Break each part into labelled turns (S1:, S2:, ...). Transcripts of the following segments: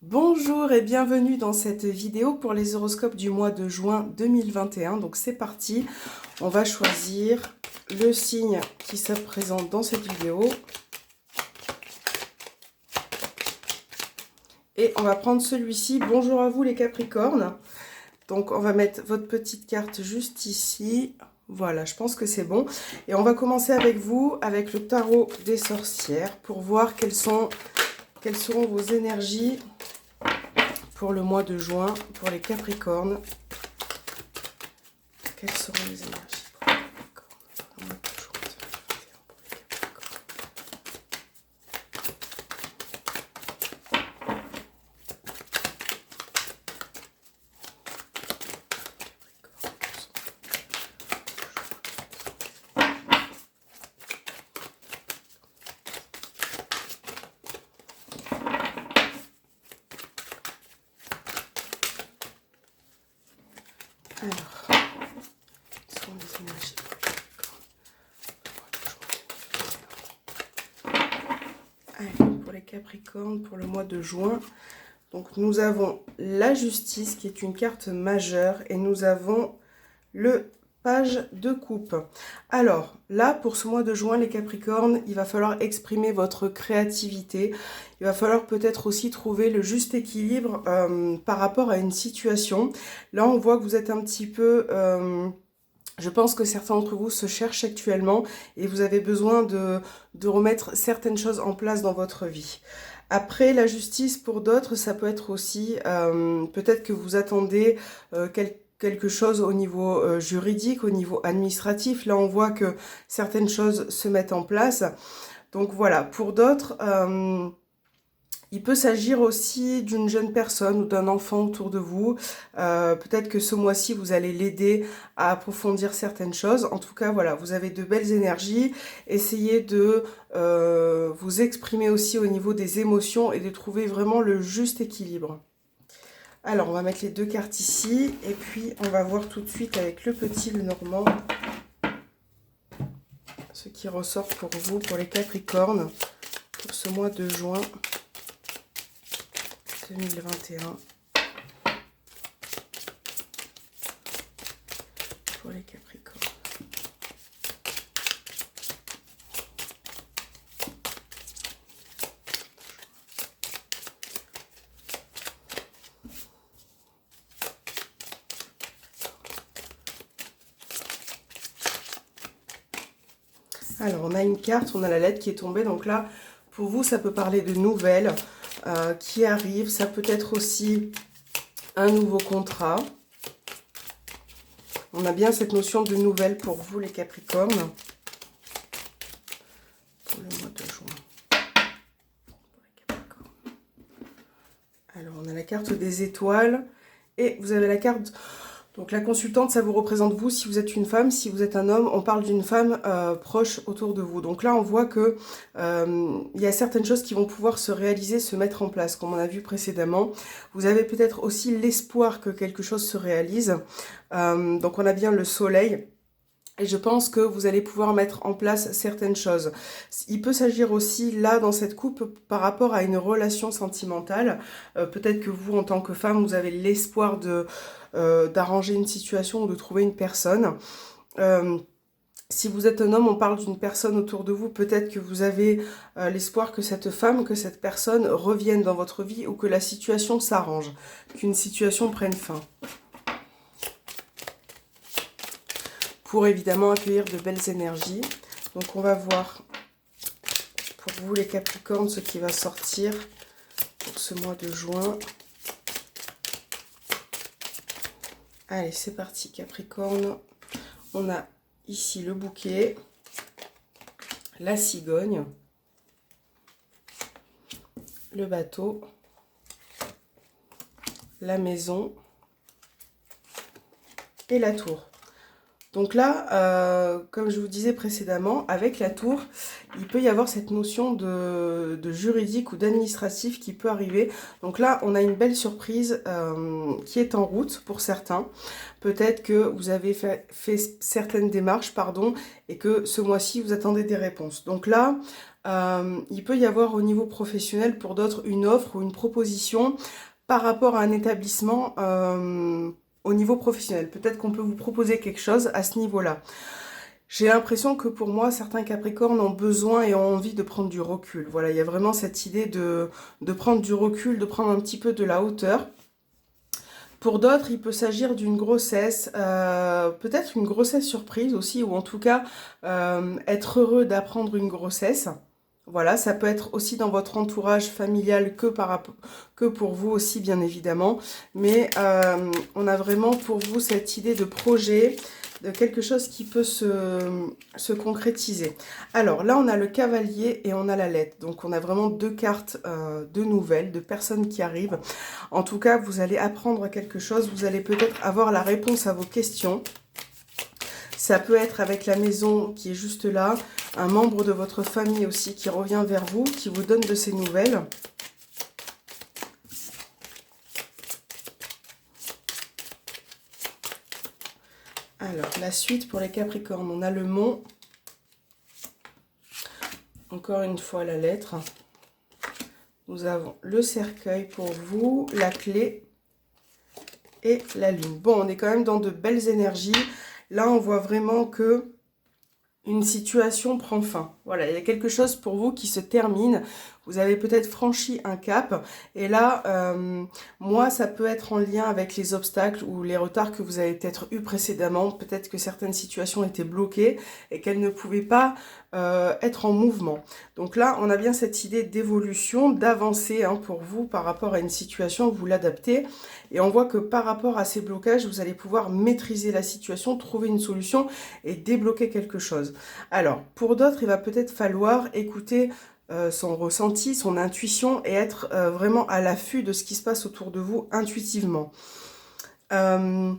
S1: Bonjour et bienvenue dans cette vidéo pour les horoscopes du mois de juin 2021. Donc c'est parti, on va choisir le signe qui se présente dans cette vidéo. Et on va prendre celui-ci. Bonjour à vous les Capricornes. Donc on va mettre votre petite carte juste ici. Voilà, je pense que c'est bon. Et on va commencer avec vous, avec le tarot des sorcières, pour voir quelles seront vos énergies pour le mois de juin, pour les Capricornes. Quelles seront les énergies pour les Capricornes pour le mois de juin 2021 pour les Capricornes. Alors, quelles sont les énergies pour les Capricornes pour le mois de juin 2021. Allez, pour les Capricornes, pour le mois de juin, donc nous avons la justice qui est une carte majeure et nous avons le page de coupe. Alors là, pour ce mois de juin, les Capricornes, il va falloir exprimer votre créativité. Il va falloir peut-être aussi trouver le juste équilibre par rapport à une situation. Là, on voit que vous êtes un petit peu... je pense que certains d'entre vous se cherchent actuellement et vous avez besoin de remettre certaines choses en place dans votre vie. Après, la justice, pour d'autres, ça peut être aussi... peut-être que vous attendez quelque chose au niveau juridique, au niveau administratif. Là, on voit que certaines choses se mettent en place. Donc voilà, pour d'autres, il peut s'agir aussi d'une jeune personne ou d'un enfant autour de vous. Peut-être que ce mois-ci, vous allez l'aider à approfondir certaines choses. En tout cas, voilà, vous avez de belles énergies. Essayez de vous exprimer aussi au niveau des émotions et de trouver vraiment le juste équilibre. Alors, on va mettre les deux cartes ici, et puis on va voir tout de suite avec le petit Lenormand ce qui ressort pour vous, pour les Capricornes, pour ce mois de juin 2021. Pour les Capricornes. Alors, on a une carte, on a la lettre qui est tombée. Donc là, pour vous, ça peut parler de nouvelles qui arrivent. Ça peut être aussi un nouveau contrat. On a bien cette notion de nouvelles pour vous, les Capricornes. Pour le mois de juin. Pour les Capricornes. Alors, on a la carte des étoiles. Et vous avez la carte... Donc la consultante, ça vous représente vous, si vous êtes une femme, si vous êtes un homme, on parle d'une femme proche autour de vous. Donc là, on voit que il y a certaines choses qui vont pouvoir se réaliser, se mettre en place, comme on a vu précédemment. Vous avez peut-être aussi l'espoir que quelque chose se réalise. Donc on a bien le soleil. Et je pense que vous allez pouvoir mettre en place certaines choses. Il peut s'agir aussi, là, dans cette coupe, par rapport à une relation sentimentale. Peut-être que vous, en tant que femme, vous avez l'espoir d'arranger une situation ou de trouver une personne. Si vous êtes un homme, on parle d'une personne autour de vous. Peut-être que vous avez l'espoir que cette femme, que cette personne revienne dans votre vie ou que la situation s'arrange, qu'une situation prenne fin. Pour évidemment accueillir de belles énergies. Donc on va voir pour vous les Capricornes ce qui va sortir pour ce mois de juin. Allez, c'est parti Capricorne. On a ici le bouquet, la cigogne, le bateau, la maison et la tour. Donc là, comme je vous disais précédemment, avec la tour, il peut y avoir cette notion de juridique ou d'administratif qui peut arriver. Donc là, on a une belle surprise qui est en route pour certains. Peut-être que vous avez fait certaines démarches, pardon, et que ce mois-ci, vous attendez des réponses. Donc là, Il peut y avoir au niveau professionnel pour d'autres une offre ou une proposition par rapport à un établissement au niveau professionnel. Peut-être qu'on peut vous proposer quelque chose à ce niveau-là. J'ai l'impression que pour moi, certains Capricornes ont besoin et ont envie de prendre du recul. Voilà, il y a vraiment cette idée de prendre du recul, de prendre un petit peu de la hauteur. Pour d'autres, il peut s'agir d'une grossesse, peut-être une grossesse surprise aussi, ou en tout cas être heureux d'apprendre une grossesse. Voilà, ça peut être aussi dans votre entourage familial que pour vous aussi, bien évidemment. Mais on a vraiment pour vous cette idée de projet, de quelque chose qui peut se concrétiser. Alors là, on a le cavalier et on a la lettre. Donc on a vraiment deux cartes de nouvelles, de personnes qui arrivent. En tout cas, vous allez apprendre quelque chose. Vous allez peut-être avoir la réponse à vos questions. Ça peut être avec la maison qui est juste là, un membre de votre famille aussi qui revient vers vous, qui vous donne de ses nouvelles. Alors, la suite pour les Capricornes, on a le mont. Encore une fois, la lettre. Nous avons le cercueil pour vous, la clé et la lune. Bon, on est quand même dans de belles énergies. Là, on voit vraiment que une situation prend fin. Voilà, il y a quelque chose pour vous qui se termine. Vous avez peut-être franchi un cap. Et là, moi, ça peut être en lien avec les obstacles ou les retards que vous avez peut-être eu précédemment. Peut-être que certaines situations étaient bloquées et qu'elles ne pouvaient pas être en mouvement. Donc là, on a bien cette idée d'évolution, d'avancer pour vous par rapport à une situation, vous l'adaptez. Et on voit que par rapport à ces blocages, vous allez pouvoir maîtriser la situation, trouver une solution et débloquer quelque chose. Alors, pour d'autres, il va peut-être falloir écouter son ressenti, son intuition et être vraiment à l'affût de ce qui se passe autour de vous intuitivement. Là,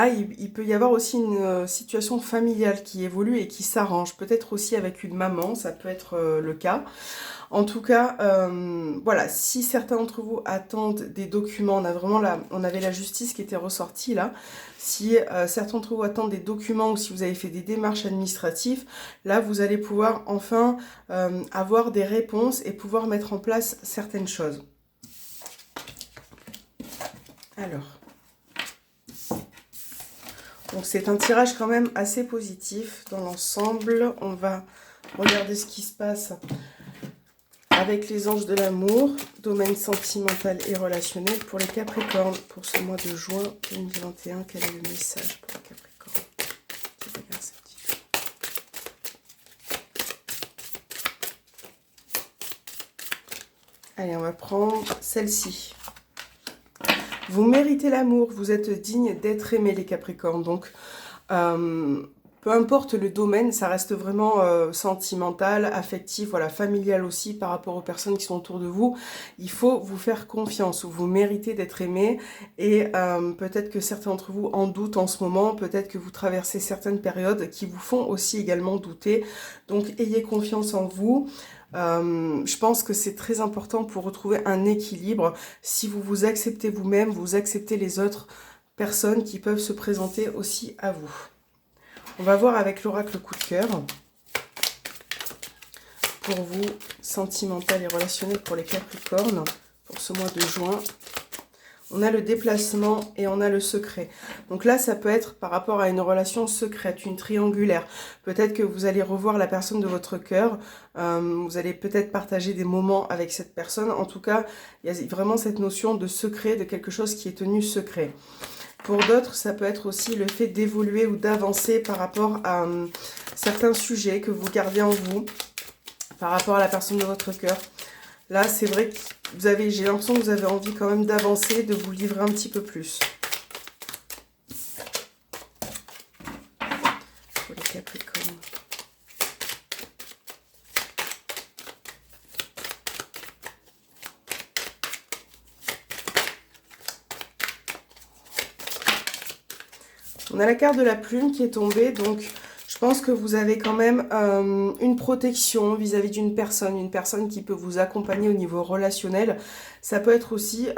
S1: il peut y avoir aussi une situation familiale qui évolue et qui s'arrange. Peut-être aussi avec une maman, ça peut être le cas. En tout cas, voilà, si certains d'entre vous attendent des documents, on avait la justice qui était ressortie là. Si certains d'entre vous attendent des documents ou si vous avez fait des démarches administratives, là, vous allez pouvoir enfin avoir des réponses et pouvoir mettre en place certaines choses. Alors, donc c'est un tirage quand même assez positif dans l'ensemble. On va regarder ce qui se passe avec les anges de l'amour, domaine sentimental et relationnel pour les Capricornes pour ce mois de juin 2021. Quel est le message pour les Capricornes? Allez, on va prendre celle-ci. Vous méritez l'amour, vous êtes digne d'être aimé les Capricornes. Donc, peu importe le domaine, ça reste vraiment sentimental, affectif, voilà, familial aussi par rapport aux personnes qui sont autour de vous. Il faut vous faire confiance, vous méritez d'être aimé et peut-être que certains d'entre vous en doutent en ce moment, peut-être que vous traversez certaines périodes qui vous font aussi également douter. Donc ayez confiance en vous. Je pense que c'est très important pour retrouver un équilibre. Si vous vous acceptez vous-même, vous acceptez les autres personnes qui peuvent se présenter aussi à vous. On va voir avec l'oracle coup de cœur pour vous, sentimental et relationnel pour les Capricornes pour ce mois de juin. On a le déplacement et on a le secret. Donc là, ça peut être par rapport à une relation secrète, une triangulaire. Peut-être que vous allez revoir la personne de votre cœur. Vous allez peut-être partager des moments avec cette personne. En tout cas, il y a vraiment cette notion de secret, de quelque chose qui est tenu secret. Pour d'autres, ça peut être aussi le fait d'évoluer ou d'avancer par rapport à certains sujets que vous gardez en vous, par rapport à la personne de votre cœur. Là, c'est vrai que j'ai l'impression que vous avez envie quand même d'avancer, de vous livrer un petit peu plus. Pour les Capricornes. On a la carte de la plume qui est tombée, donc je pense que vous avez quand même une protection vis-à-vis d'une personne qui peut vous accompagner au niveau relationnel. Ça peut être aussi,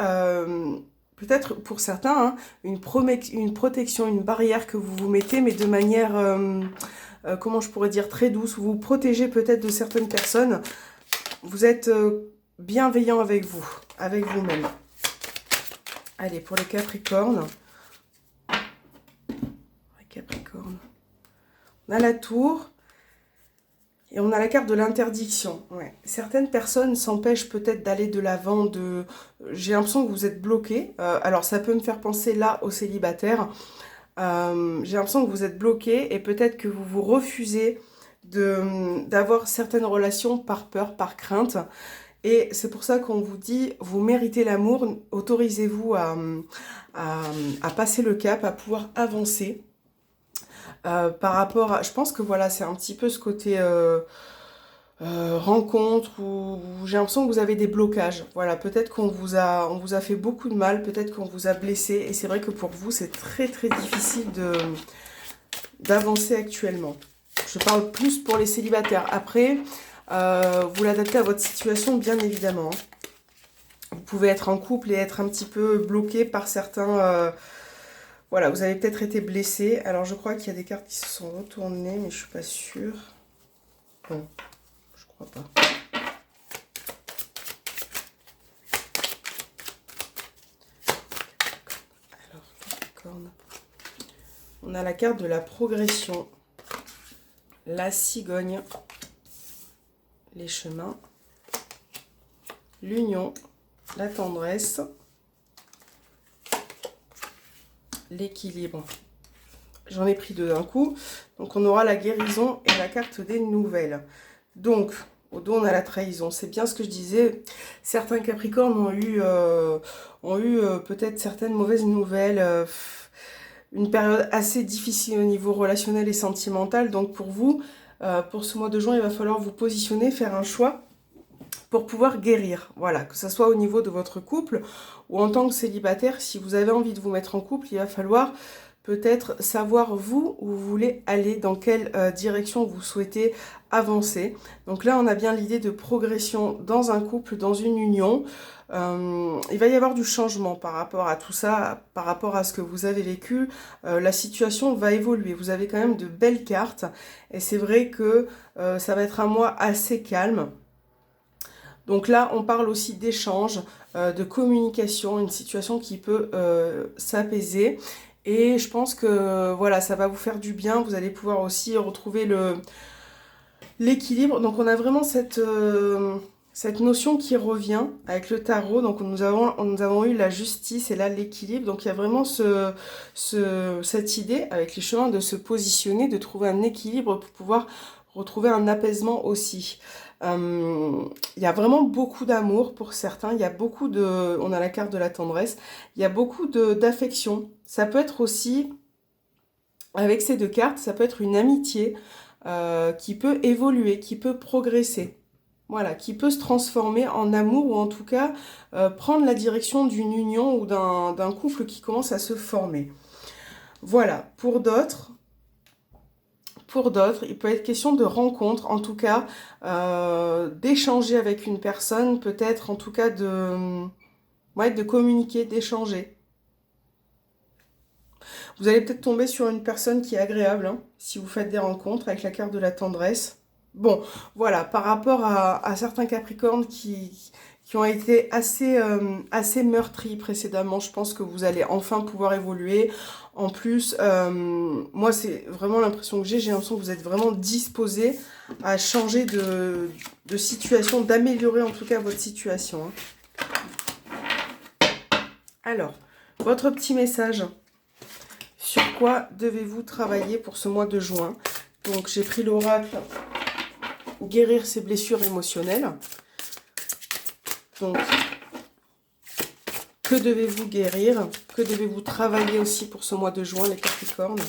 S1: peut-être pour certains, une protection, une barrière que vous vous mettez, mais de manière comment je pourrais dire, très douce. Vous vous protégez peut-être de certaines personnes. Vous êtes bienveillant avec vous, avec vous-même. Allez, pour les Capricornes. Les Capricornes. On a la tour. Et on a la carte de l'interdiction. Ouais. Certaines personnes s'empêchent peut-être d'aller de l'avant. J'ai l'impression que vous êtes bloqué. Alors ça peut me faire penser là aux célibataires. J'ai l'impression que vous êtes bloqué et peut-être que vous vous refusez d'avoir certaines relations par peur, par crainte. Et c'est pour ça qu'on vous dit, vous méritez l'amour, autorisez-vous à passer le cap, à pouvoir avancer. Par rapport à... Je pense que voilà, c'est un petit peu ce côté rencontre où j'ai l'impression que vous avez des blocages. Voilà, peut-être on vous a fait beaucoup de mal, peut-être qu'on vous a blessé. Et c'est vrai que pour vous, c'est très très difficile d'avancer actuellement. Je parle plus pour les célibataires. Après, vous l'adaptez à votre situation, bien évidemment. Vous pouvez être en couple et être un petit peu bloqué par certains... Voilà, vous avez peut-être été blessé. Alors, je crois qu'il y a des cartes qui se sont retournées, mais je suis pas sûre. Non, je crois pas. Alors, Capricorne. On a la carte de la progression. La cigogne. Les chemins. L'union. La tendresse. L'équilibre. J'en ai pris deux d'un coup. Donc, on aura la guérison et la carte des nouvelles. Donc, au dos, on a la trahison. C'est bien ce que je disais. Certains Capricornes ont eu peut-être certaines mauvaises nouvelles. Une période assez difficile au niveau relationnel et sentimental. Donc, pour vous, pour ce mois de juin, il va falloir vous positionner, faire un choix pour pouvoir guérir, voilà, que ce soit au niveau de votre couple ou en tant que célibataire, si vous avez envie de vous mettre en couple, il va falloir peut-être savoir vous où vous voulez aller, dans quelle direction vous souhaitez avancer. Donc là, on a bien l'idée de progression dans un couple, dans une union. Il va y avoir du changement par rapport à tout ça, par rapport à ce que vous avez vécu. La situation va évoluer. Vous avez quand même de belles cartes et c'est vrai que ça va être un mois assez calme. Donc là, on parle aussi d'échange, de communication, une situation qui peut s'apaiser. Et je pense que voilà, ça va vous faire du bien. Vous allez pouvoir aussi retrouver l'équilibre. Donc on a vraiment cette notion qui revient avec le tarot. Donc nous avons eu la justice et là l'équilibre. Donc il y a vraiment cette idée avec les chemins de se positionner, de trouver un équilibre pour pouvoir retrouver un apaisement aussi. Il y a vraiment beaucoup d'amour pour certains, il y a beaucoup de... On a la carte de la tendresse, il y a beaucoup d'affection. Ça peut être aussi, avec ces deux cartes, ça peut être une amitié qui peut évoluer, qui peut progresser. Voilà, qui peut se transformer en amour ou en tout cas prendre la direction d'une union ou d'un couple qui commence à se former. Voilà, pour d'autres, il peut être question de rencontre, en tout cas, d'échanger avec une personne, peut-être en tout cas de communiquer, d'échanger. Vous allez peut-être tomber sur une personne qui est agréable, hein, si vous faites des rencontres avec la carte de la tendresse. Bon, voilà, par rapport à certains Capricornes qui ont été assez meurtris précédemment, je pense que vous allez enfin pouvoir évoluer. En plus, moi, c'est vraiment l'impression que j'ai l'impression que vous êtes vraiment disposé à changer de situation, d'améliorer en tout cas votre situation. Hein. Alors, votre petit message. Sur quoi devez-vous travailler pour ce mois de juin? Donc, j'ai pris l'oracle guérir ses blessures émotionnelles. Donc, que devez-vous guérir? Que devez-vous travailler aussi pour ce mois de juin, les Capricornes?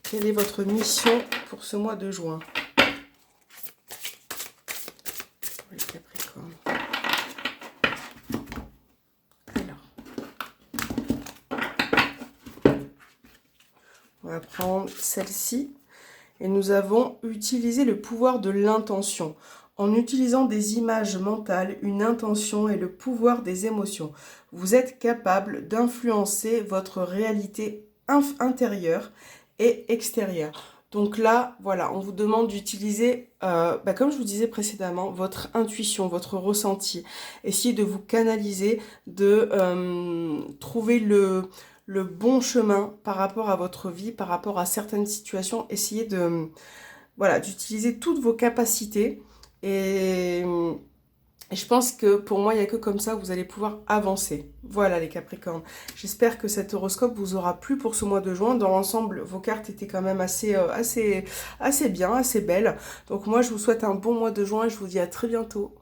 S1: Quelle est votre mission pour ce mois de juin? Les Capricornes. On va prendre celle-ci. Et nous avons utilisé le pouvoir de l'intention. en utilisant des images mentales, une intention et le pouvoir des émotions. Vous êtes capable d'influencer votre réalité intérieure et extérieure. Donc là, voilà, on vous demande d'utiliser, comme je vous disais précédemment, votre intuition, votre ressenti. Essayez de vous canaliser, de trouver le bon chemin par rapport à votre vie, par rapport à certaines situations. Essayez de, voilà, d'utiliser toutes vos capacités. Et je pense que pour moi, il n'y a que comme ça que vous allez pouvoir avancer. Voilà les Capricornes. J'espère que cet horoscope vous aura plu pour ce mois de juin. Dans l'ensemble, vos cartes étaient quand même assez bien, assez belles. Donc moi, je vous souhaite un bon mois de juin et je vous dis à très bientôt.